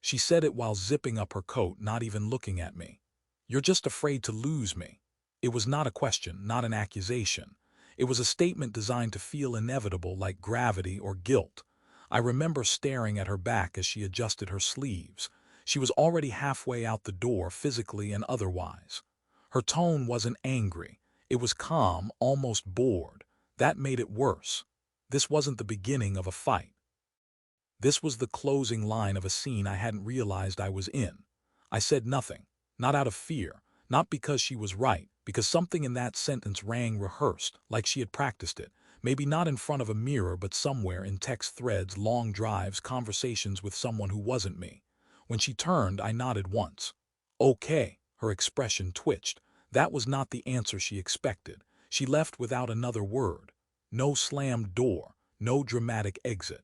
She said it while zipping up her coat, not even looking at me. "You're just afraid to lose me." It was not a question, not an accusation. It was a statement designed to feel inevitable, like gravity or guilt. I remember staring at her back as she adjusted her sleeves. She was already halfway out the door, physically and otherwise. Her tone wasn't angry. It was calm, almost bored. That made it worse. This wasn't the beginning of a fight. This was the closing line of a scene I hadn't realized I was in. I said nothing, not out of fear, not because she was right, because something in that sentence rang rehearsed, like she had practiced it, maybe not in front of a mirror but somewhere in text threads, long drives, conversations with someone who wasn't me. When she turned, I nodded once. "Okay." Her expression twitched. That was not the answer she expected. She left without another word. No slammed door, no dramatic exit.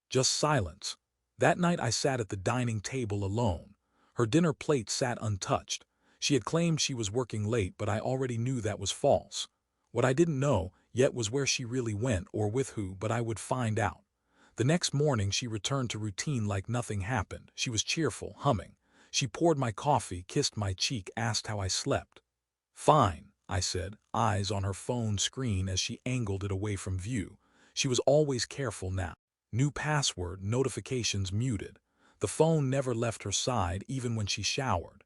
Just silence. That night I sat at the dining table alone. Her dinner plate sat untouched. She had claimed she was working late, but I already knew that was false. What I didn't know yet was where she really went or with who, but I would find out. The next morning she returned to routine like nothing happened. She was cheerful, humming. She poured my coffee, kissed my cheek, asked how I slept. "Fine," I said, eyes on her phone screen as she angled it away from view. She was always careful now. New password, notifications muted. The phone never left her side, even when she showered.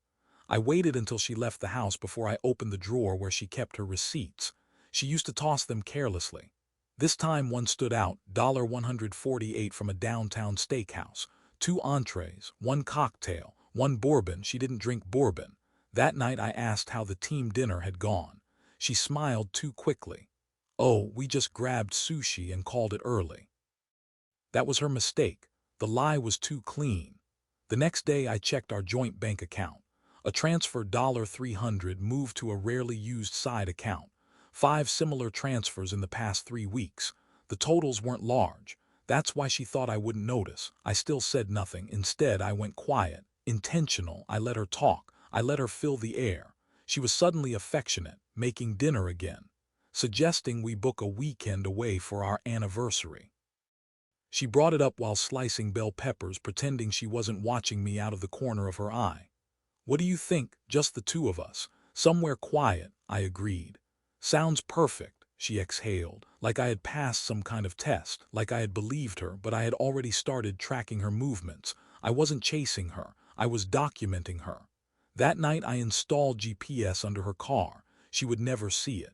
I waited until she left the house before I opened the drawer where she kept her receipts. She used to toss them carelessly. This time one stood out, $148 from a downtown steakhouse. 2 entrees, 1 cocktail, 1 bourbon. She didn't drink bourbon. That night I asked how the team dinner had gone. She smiled too quickly. "Oh, we just grabbed sushi and called it early." That was her mistake. The lie was too clean. The next day I checked our joint bank account. A transfer $300 moved to a rarely used side account. 5 similar transfers in the past 3 weeks. The totals weren't large. That's why she thought I wouldn't notice. I still said nothing. Instead, I went quiet. Intentional. I let her talk. I let her fill the air. She was suddenly affectionate, making dinner again, suggesting we book a weekend away for our anniversary. She brought it up while slicing bell peppers, pretending she wasn't watching me out of the corner of her eye. "What do you think? Just the two of us. Somewhere quiet," I agreed. "Sounds perfect," she exhaled, like I had passed some kind of test, like I had believed her, but I had already started tracking her movements. I wasn't chasing her. I was documenting her. That night I installed GPS under her car. She would never see it.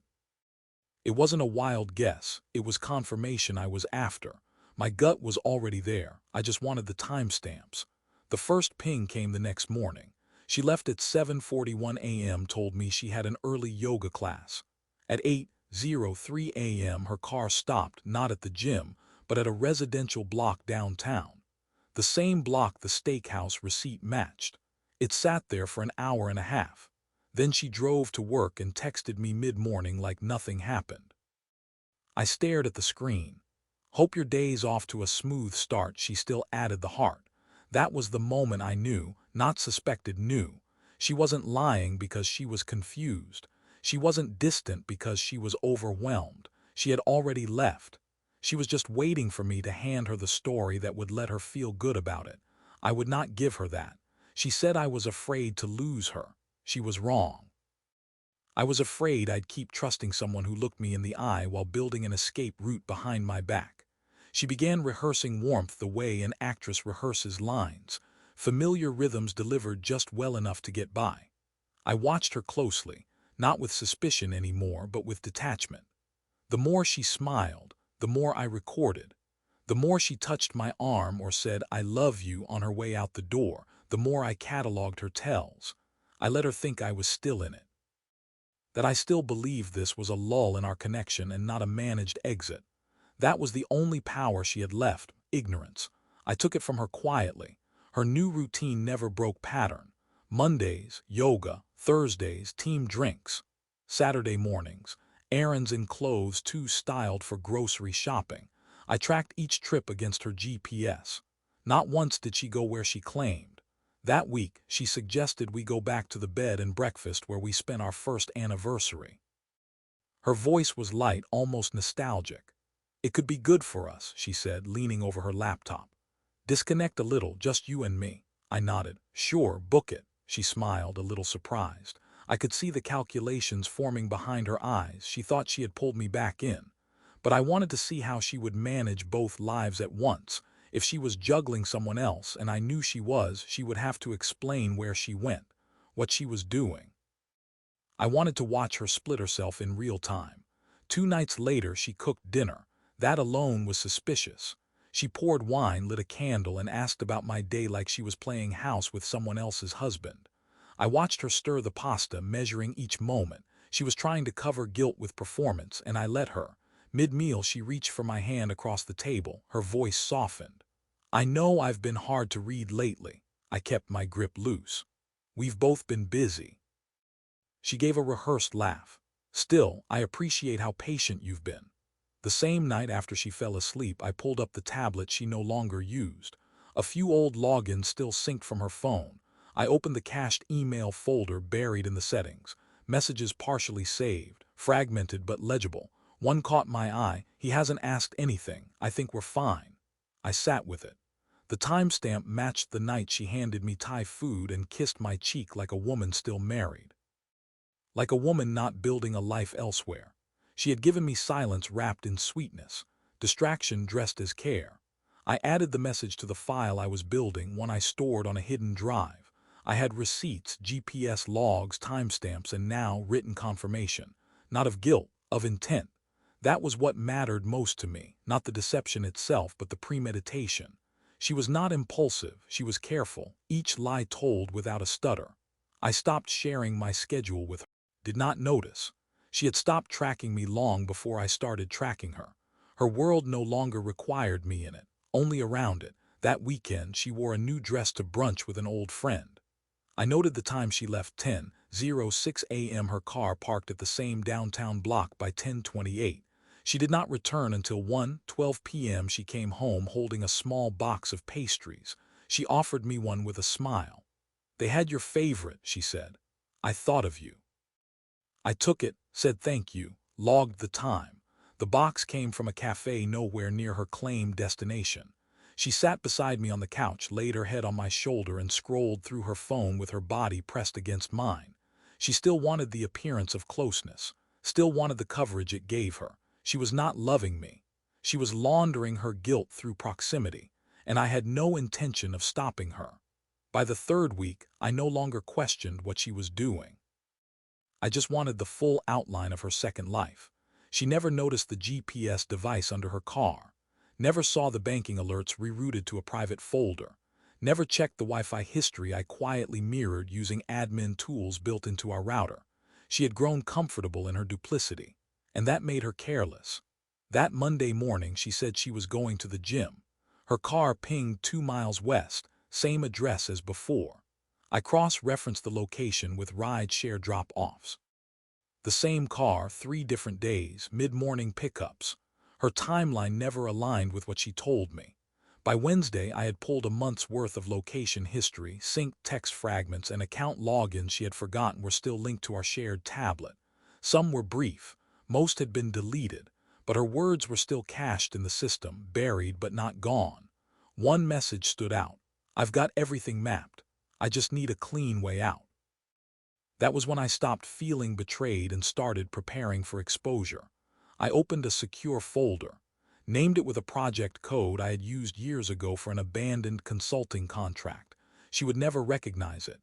It wasn't a wild guess. It was confirmation I was after. My gut was already there. I just wanted the timestamps. The first ping came the next morning. She left at 7:41 a.m., told me she had an early yoga class. At 8:03 a.m. her car stopped, not at the gym, but at a residential block downtown. The same block the steakhouse receipt matched. It sat there for an hour and a half. Then she drove to work and texted me mid-morning like nothing happened. I stared at the screen. "Hope your day's off to a smooth start," she still added the heart. That was the moment I knew, not suspected, knew. She wasn't lying because she was confused. She wasn't distant because she was overwhelmed. She had already left. She was just waiting for me to hand her the story that would let her feel good about it. I would not give her that. She said I was afraid to lose her. She was wrong. I was afraid I'd keep trusting someone who looked me in the eye while building an escape route behind my back. She began rehearsing warmth the way an actress rehearses lines, familiar rhythms delivered just well enough to get by. I watched her closely, not with suspicion anymore, but with detachment. The more she smiled, the more I recorded. The more she touched my arm or said "I love you" on her way out the door, the more I cataloged her tells. I let her think I was still in it. That I still believed this was a lull in our connection and not a managed exit. That was the only power she had left, ignorance. I took it from her quietly. Her new routine never broke pattern. Mondays, yoga; Thursdays, team drinks; Saturday mornings, errands in clothes too styled for grocery shopping. I tracked each trip against her GPS. Not once did she go where she claimed. That week, she suggested we go back to the bed and breakfast where we spent our first anniversary. Her voice was light, almost nostalgic. "It could be good for us," she said, leaning over her laptop. Disconnect a little, just you and me. I nodded. Sure, book it. She smiled, a little surprised. I could see the calculations forming behind her eyes. She thought she had pulled me back in. But I wanted to see how she would manage both lives at once. If she was juggling someone else, and I knew she was, she would have to explain where she went, what she was doing. I wanted to watch her split herself in real time. 2 nights later, she cooked dinner. That alone was suspicious. She poured wine, lit a candle, and asked about my day like she was playing house with someone else's husband. I watched her stir the pasta, measuring each moment. She was trying to cover guilt with performance, and I let her. Mid-meal, she reached for my hand across the table. Her voice softened. I know I've been hard to read lately. I kept my grip loose. We've both been busy. She gave a rehearsed laugh. Still, I appreciate how patient you've been. The same night after she fell asleep, I pulled up the tablet she no longer used. A few old logins still synced from her phone. I opened the cached email folder buried in the settings. Messages partially saved, fragmented but legible. One caught my eye. He hasn't asked anything. I think we're fine. I sat with it. The timestamp matched the night she handed me Thai food and kissed my cheek like a woman still married. Like a woman not building a life elsewhere. She had given me silence wrapped in sweetness, distraction dressed as care. I added the message to the file I was building, one I stored on a hidden drive. I had receipts, GPS logs, timestamps, and now written confirmation. Not of guilt, of intent. That was what mattered most to me, not the deception itself, but the premeditation. She was not impulsive, she was careful, each lie told without a stutter. I stopped sharing my schedule with her. Did not notice. She had stopped tracking me long before I started tracking her. Her world no longer required me in it, only around it. That weekend, she wore a new dress to brunch with an old friend. I noted the time she left: 10:06 a.m. Her car parked at the same downtown block by 10:28. She did not return until 1:12 p.m. She came home holding a small box of pastries. She offered me one with a smile. They had your favorite, she said. I thought of you. I took it, said thank you, logged the time. The box came from a cafe nowhere near her claimed destination. She sat beside me on the couch, laid her head on my shoulder, and scrolled through her phone with her body pressed against mine. She still wanted the appearance of closeness, still wanted the coverage it gave her. She was not loving me. She was laundering her guilt through proximity, and I had no intention of stopping her. By the third week, I no longer questioned what she was doing. I just wanted the full outline of her second life. She never noticed the GPS device under her car, never saw the banking alerts rerouted to a private folder, never checked the Wi-Fi history I quietly mirrored using admin tools built into our router. She had grown comfortable in her duplicity, and that made her careless. That Monday morning, she said she was going to the gym. Her car pinged 2 miles west, same address as before. I cross-referenced the location with ride-share drop-offs. The same car, 3 different days, mid-morning pickups. Her timeline never aligned with what she told me. By Wednesday, I had pulled a month's worth of location history. Synced text fragments and account logins she had forgotten were still linked to our shared tablet. Some were brief, most had been deleted, but her words were still cached in the system, buried but not gone. One message stood out. I've got everything mapped. I just need a clean way out. That was when I stopped feeling betrayed and started preparing for exposure. I opened a secure folder, named it with a project code I had used years ago for an abandoned consulting contract. She would never recognize it.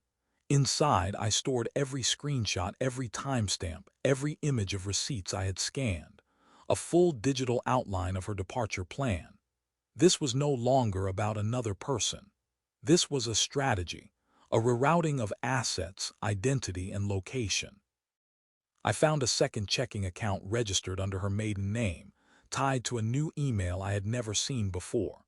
Inside, I stored every screenshot, every timestamp, every image of receipts I had scanned, a full digital outline of her departure plan. This was no longer about another person. This was a strategy. A rerouting of assets, identity, and location. I found a second checking account registered under her maiden name, tied to a new email I had never seen before.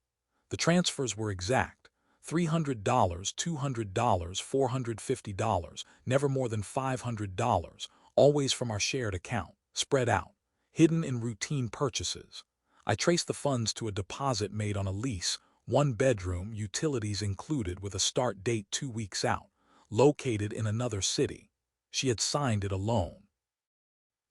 The transfers were exact: $300, $200, $450, never more than $500, always from our shared account, spread out, hidden in routine purchases. I traced the funds to a deposit made on a lease, 1 bedroom, utilities included, with a start date 2 weeks out, located in another city. She had signed it alone.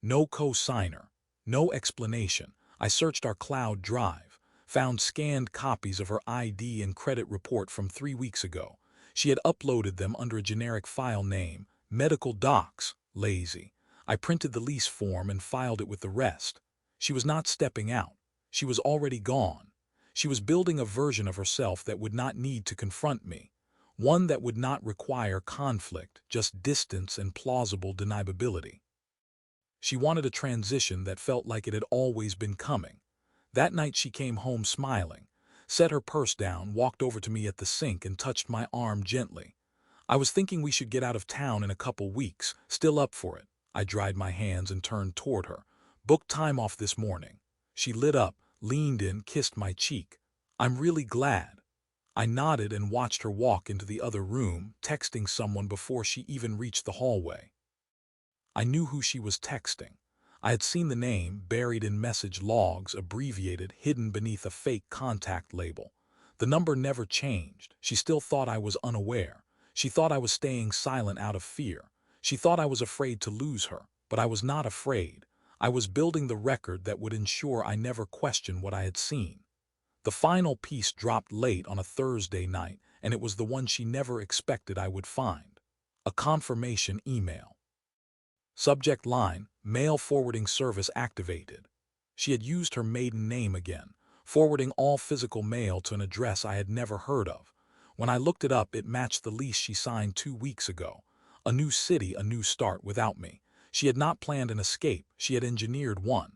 No co-signer, no explanation. I searched our cloud drive, found scanned copies of her ID and credit report from 3 weeks ago. She had uploaded them under a generic file name, medical docs, lazy. I printed the lease form and filed it with the rest. She was not stepping out. She was already gone. She was building a version of herself that would not need to confront me. One that would not require conflict, just distance and plausible deniability. She wanted a transition that felt like it had always been coming. That night she came home smiling, set her purse down, walked over to me at the sink and touched my arm gently. I was thinking we should get out of town in a couple weeks, still up for it. I dried my hands and turned toward her. Booked time off this morning. She lit up, leaned in, kissed my cheek. I'm really glad. I nodded and watched her walk into the other room, texting someone before she even reached the hallway. I knew who she was texting. I had seen the name buried in message logs, abbreviated, hidden beneath a fake contact label. The number never changed. She still thought I was unaware. She thought I was staying silent out of fear. She thought I was afraid to lose her, but I was not afraid. I was building the record that would ensure I never questioned what I had seen. The final piece dropped late on a Thursday night, and it was the one she never expected I would find. A confirmation email. Subject line, mail forwarding service activated. She had used her maiden name again, forwarding all physical mail to an address I had never heard of. When I looked it up, it matched the lease she signed 2 weeks ago. A new city, a new start without me. She had not planned an escape, she had engineered one.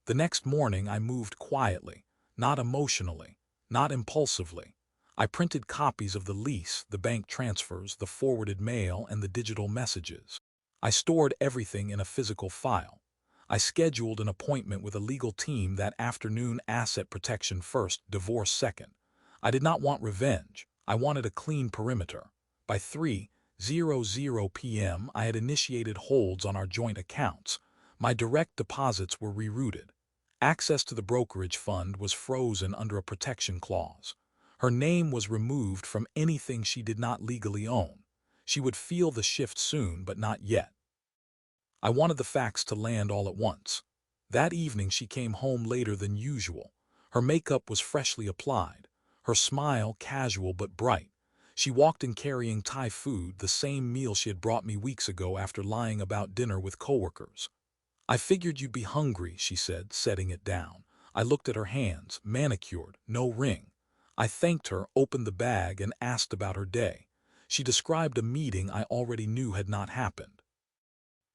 The next morning I moved quietly, not emotionally, not impulsively. I printed copies of the lease, the bank transfers, the forwarded mail, and the digital messages. I stored everything in a physical file. I scheduled an appointment with a legal team that afternoon, asset protection first, divorce second. I did not want revenge. I wanted a clean perimeter. By 3:00 p.m. I had initiated holds on our joint accounts. My direct deposits were rerouted. Access to the brokerage fund was frozen under a protection clause. Her name was removed from anything she did not legally own. She would feel the shift soon, but not yet. I wanted the facts to land all at once. That evening she came home later than usual. Her makeup was freshly applied, her smile casual but bright. She walked in carrying Thai food, the same meal she had brought me weeks ago after lying about dinner with coworkers. I figured you'd be hungry, she said, setting it down. I looked at her hands, manicured, no ring. I thanked her, opened the bag, and asked about her day. She described a meeting I already knew had not happened.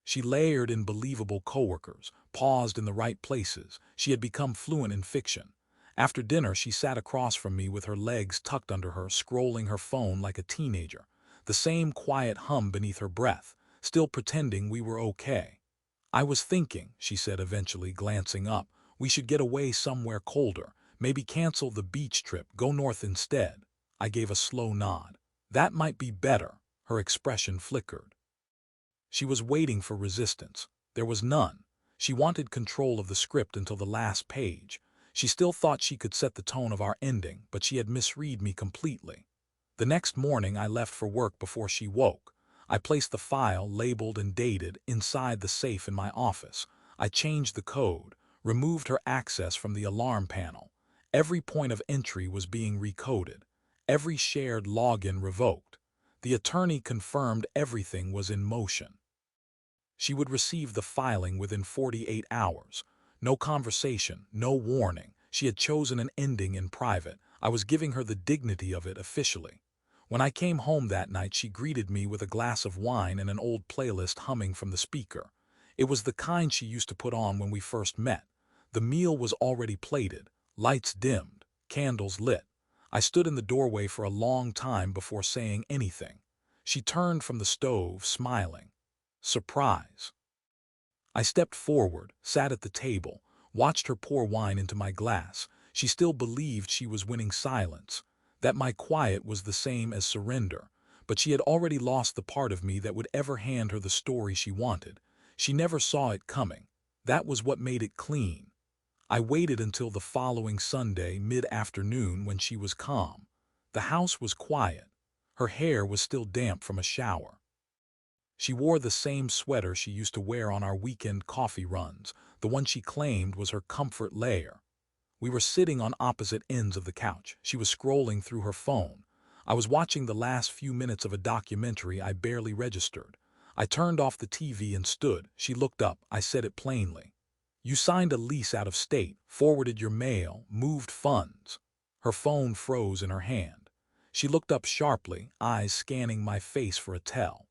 She layered in believable coworkers, paused in the right places. She had become fluent in fiction. After dinner, she sat across from me with her legs tucked under her, scrolling her phone like a teenager. The same quiet hum beneath her breath, still pretending we were okay. I was thinking, she said eventually, glancing up, we should get away somewhere colder, maybe cancel the beach trip, go north instead. I gave a slow nod. That might be better. Her expression flickered. She was waiting for resistance. There was none. She wanted control of the script until the last page. She still thought she could set the tone of our ending, but she had misread me completely. The next morning I left for work before she woke. I placed the file, labeled and dated, inside the safe in my office. I changed the code, removed her access from the alarm panel. Every point of entry was being recoded. Every shared login revoked. The attorney confirmed everything was in motion. She would receive the filing within 48 hours. No conversation, no warning. She had chosen an ending in private. I was giving her the dignity of it officially. When I came home that night, she greeted me with a glass of wine and an old playlist humming from the speaker. It was the kind she used to put on when we first met. The meal was already plated, lights dimmed, candles lit. I stood in the doorway for a long time before saying anything. She turned from the stove, smiling. Surprise. I stepped forward, sat at the table, watched her pour wine into my glass. She still believed she was winning silence, that my quiet was the same as surrender, but she had already lost the part of me that would ever hand her the story she wanted. She never saw it coming. That was what made it clean. I waited until the following Sunday, mid-afternoon, when she was calm. The house was quiet. Her hair was still damp from a shower. She wore the same sweater she used to wear on our weekend coffee runs, the one she claimed was her comfort layer. We were sitting on opposite ends of the couch. She was scrolling through her phone. I was watching the last few minutes of a documentary I barely registered. I turned off the TV and stood. She looked up. I said it plainly. You signed a lease out of state, forwarded your mail, moved funds. Her phone froze in her hand. She looked up sharply, eyes scanning my face for a tell.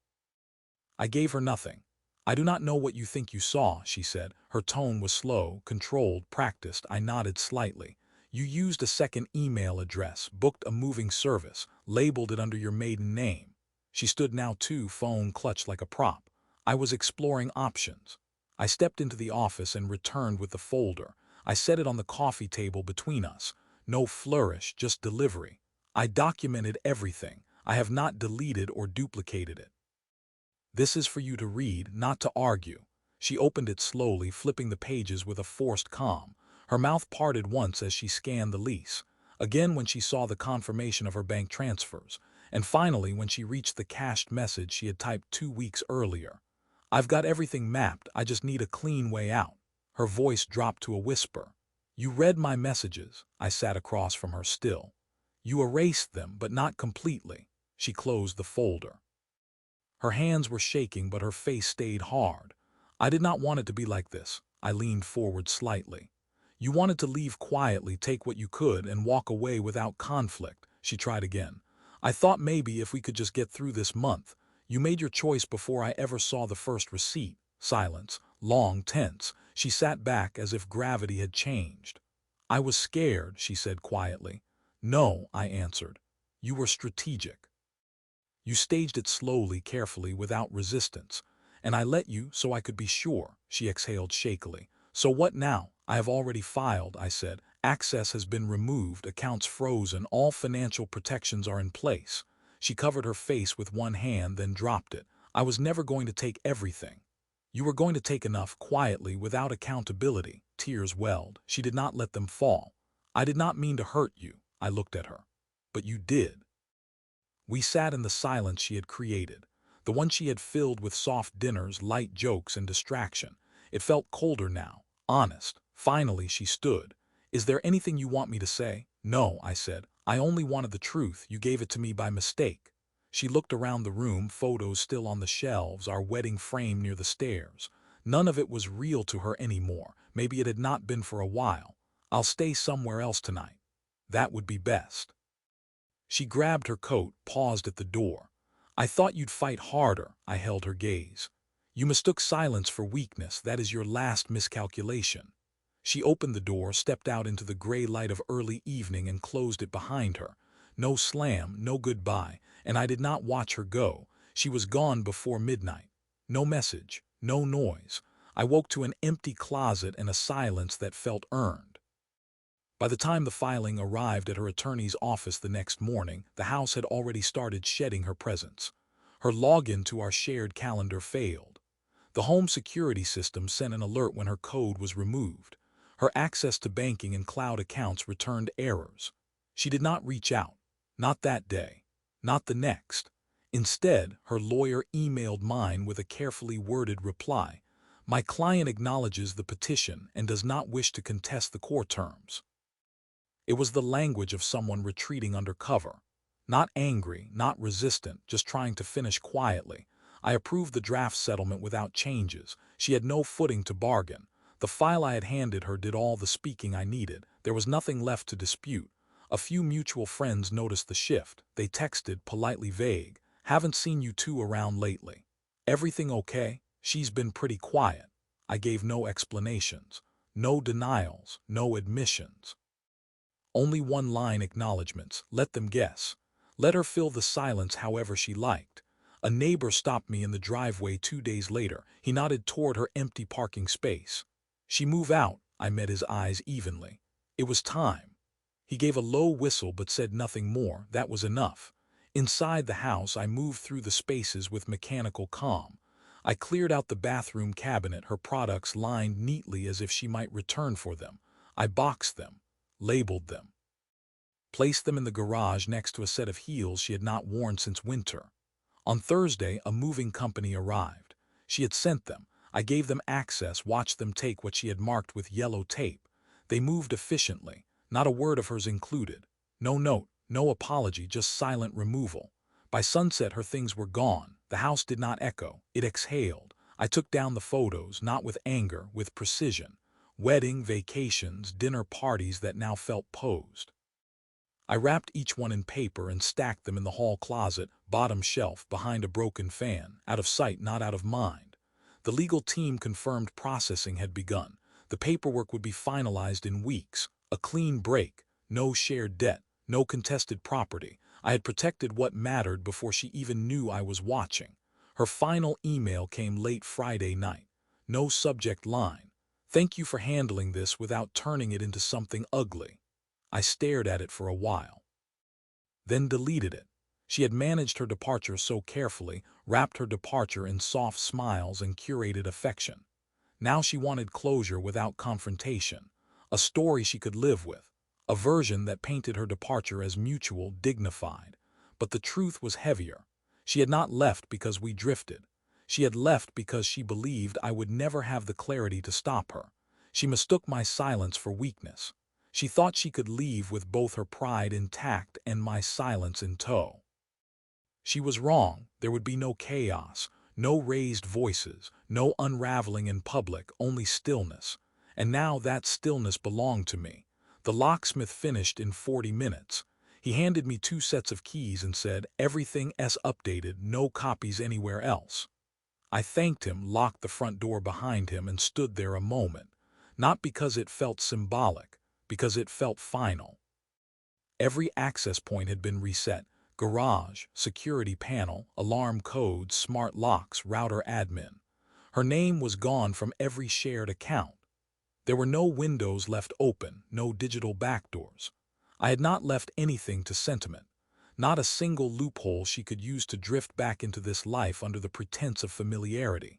I gave her nothing. I do not know what you think you saw, she said. Her tone was slow, controlled, practiced. I nodded slightly. You used a second email address, booked a moving service, labeled it under your maiden name. She stood now too, phone clutched like a prop. I was exploring options. I stepped into the office and returned with the folder. I set it on the coffee table between us. No flourish, just delivery. I documented everything. I have not deleted or duplicated it. This is for you to read, not to argue. She opened it slowly, flipping the pages with a forced calm. Her mouth parted once as she scanned the lease, again when she saw the confirmation of her bank transfers, and finally when she reached the cached message she had typed 2 weeks earlier. I've got everything mapped, I just need a clean way out. Her voice dropped to a whisper. You read my messages. I sat across from her still. You erased them, but not completely. She closed the folder. Her hands were shaking, but her face stayed hard. I did not want it to be like this. I leaned forward slightly. You wanted to leave quietly, take what you could, and walk away without conflict. She tried again. I thought maybe if we could just get through this month. You made your choice before I ever saw the first receipt. Silence. Long, tense. She sat back as if gravity had changed. I was scared, she said quietly. No, I answered. You were strategic. You staged it slowly, carefully, without resistance. And I let you so I could be sure, she exhaled shakily. So what now? I have already filed, I said. Access has been removed, accounts frozen, all financial protections are in place. She covered her face with one hand, then dropped it. I was never going to take everything. You were going to take enough, quietly, without accountability. Tears welled. She did not let them fall. I did not mean to hurt you. I looked at her. But you did. We sat in the silence she had created, the one she had filled with soft dinners, light jokes, and distraction. It felt colder now, honest. Finally, she stood. Is there anything you want me to say? No, I said. I only wanted the truth. You gave it to me by mistake. She looked around the room, photos still on the shelves, our wedding frame near the stairs. None of it was real to her anymore. Maybe it had not been for a while. I'll stay somewhere else tonight. That would be best. She grabbed her coat, paused at the door. I thought you'd fight harder. I held her gaze. You mistook silence for weakness. That is your last miscalculation. She opened the door, stepped out into the gray light of early evening and closed it behind her. No slam, no goodbye, and I did not watch her go. She was gone before midnight. No message, no noise. I woke to an empty closet and a silence that felt earned. By the time the filing arrived at her attorney's office the next morning, the house had already started shedding her presence. Her login to our shared calendar failed. The home security system sent an alert when her code was removed. Her access to banking and cloud accounts returned errors. She did not reach out. Not that day. Not the next. Instead, her lawyer emailed mine with a carefully worded reply. My client acknowledges the petition and does not wish to contest the court terms. It was the language of someone retreating under cover. Not angry, not resistant, just trying to finish quietly. I approved the draft settlement without changes. She had no footing to bargain. The file I had handed her did all the speaking I needed. There was nothing left to dispute. A few mutual friends noticed the shift. They texted, politely vague. Haven't seen you two around lately. Everything okay? She's been pretty quiet. I gave no explanations. No denials. No admissions. Only one-line acknowledgments. Let them guess. Let her fill the silence however she liked. A neighbor stopped me in the driveway 2 days later. He nodded toward her empty parking space. She move out. I met his eyes evenly. It was time. He gave a low whistle but said nothing more. That was enough. Inside the house, I moved through the spaces with mechanical calm. I cleared out the bathroom cabinet, her products lined neatly as if she might return for them. I boxed them. Labeled them. Placed them in the garage next to a set of heels she had not worn since winter. On Thursday, a moving company arrived. She had sent them. I gave them access, watched them take what she had marked with yellow tape. They moved efficiently, not a word of hers included. No note, no apology, just silent removal. By sunset her things were gone. The house did not echo, it exhaled. I took down the photos, not with anger, with precision. Wedding, vacations, dinner parties that now felt posed. I wrapped each one in paper and stacked them in the hall closet, bottom shelf, behind a broken fan, out of sight, not out of mind. The legal team confirmed processing had begun. The paperwork would be finalized in weeks. A clean break, no shared debt, no contested property. I had protected what mattered before she even knew I was watching. Her final email came late Friday night. No subject line. Thank you for handling this without turning it into something ugly. I stared at it for a while, then deleted it. She had managed her departure so carefully, wrapped her departure in soft smiles and curated affection. Now she wanted closure without confrontation, a story she could live with, a version that painted her departure as mutual, dignified. But the truth was heavier. She had not left because we drifted. She had left because she believed I would never have the clarity to stop her. She mistook my silence for weakness. She thought she could leave with both her pride intact and my silence in tow. She was wrong. There would be no chaos, no raised voices, no unraveling in public, only stillness. And now that stillness belonged to me. The locksmith finished in 40 minutes. He handed me 2 sets of keys and said, "Everything is updated, no copies anywhere else." I thanked him, locked the front door behind him, and stood there a moment. Not because it felt symbolic, because it felt final. Every access point had been reset. Garage, security panel, alarm codes, smart locks, router admin. Her name was gone from every shared account. There were no windows left open, no digital backdoors. I had not left anything to sentiment. Not a single loophole she could use to drift back into this life under the pretense of familiarity.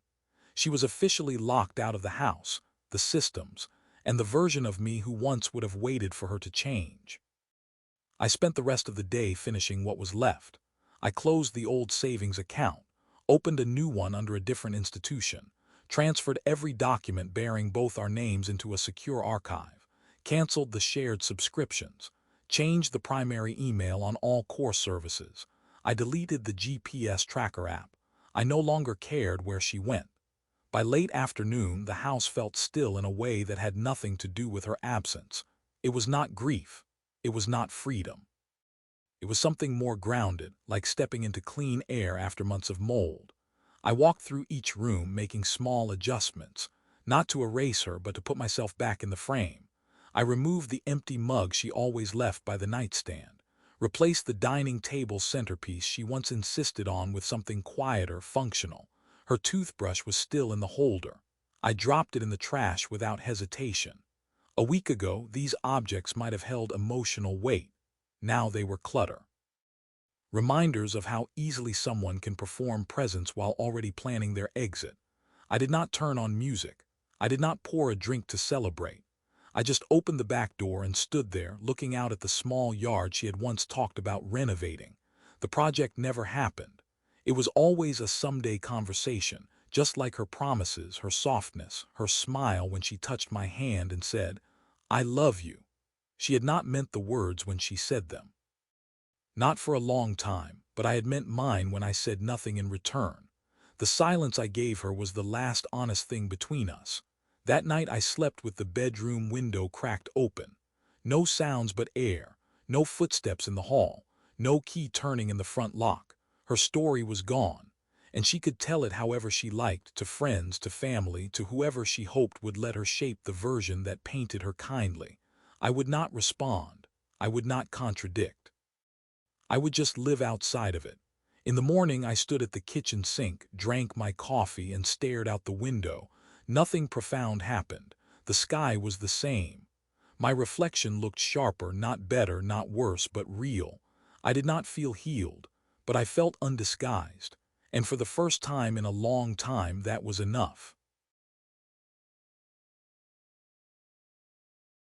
She was officially locked out of the house, the systems, and the version of me who once would have waited for her to change. I spent the rest of the day finishing what was left. I closed the old savings account, opened a new one under a different institution, transferred every document bearing both our names into a secure archive, canceled the shared subscriptions, changed the primary email on all core services. I deleted the GPS tracker app. I no longer cared where she went. By late afternoon, the house felt still in a way that had nothing to do with her absence. It was not grief. It was not freedom. It was something more grounded, like stepping into clean air after months of mold. I walked through each room, making small adjustments, not to erase her, but to put myself back in the frame. I removed the empty mug she always left by the nightstand, replaced the dining table centerpiece she once insisted on with something quieter, functional. Her toothbrush was still in the holder. I dropped it in the trash without hesitation. A week ago, these objects might have held emotional weight. Now they were clutter. Reminders of how easily someone can perform presence while already planning their exit. I did not turn on music. I did not pour a drink to celebrate. I just opened the back door and stood there, looking out at the small yard she had once talked about renovating. The project never happened. It was always a someday conversation, just like her promises, her softness, her smile when she touched my hand and said, "I love you." She had not meant the words when she said them. Not for a long time, but I had meant mine when I said nothing in return. The silence I gave her was the last honest thing between us. That night I slept with the bedroom window cracked open. No sounds but air, no footsteps in the hall, no key turning in the front lock. Her story was gone, and she could tell it however she liked, to friends, to family, to whoever she hoped would let her shape the version that painted her kindly. I would not respond. I would not contradict. I would just live outside of it. In the morning I stood at the kitchen sink, drank my coffee, and stared out the window. Nothing profound happened. The sky was the same. My reflection looked sharper, not better, not worse, but real. I did not feel healed, but I felt undisguised. And for the first time in a long time, that was enough.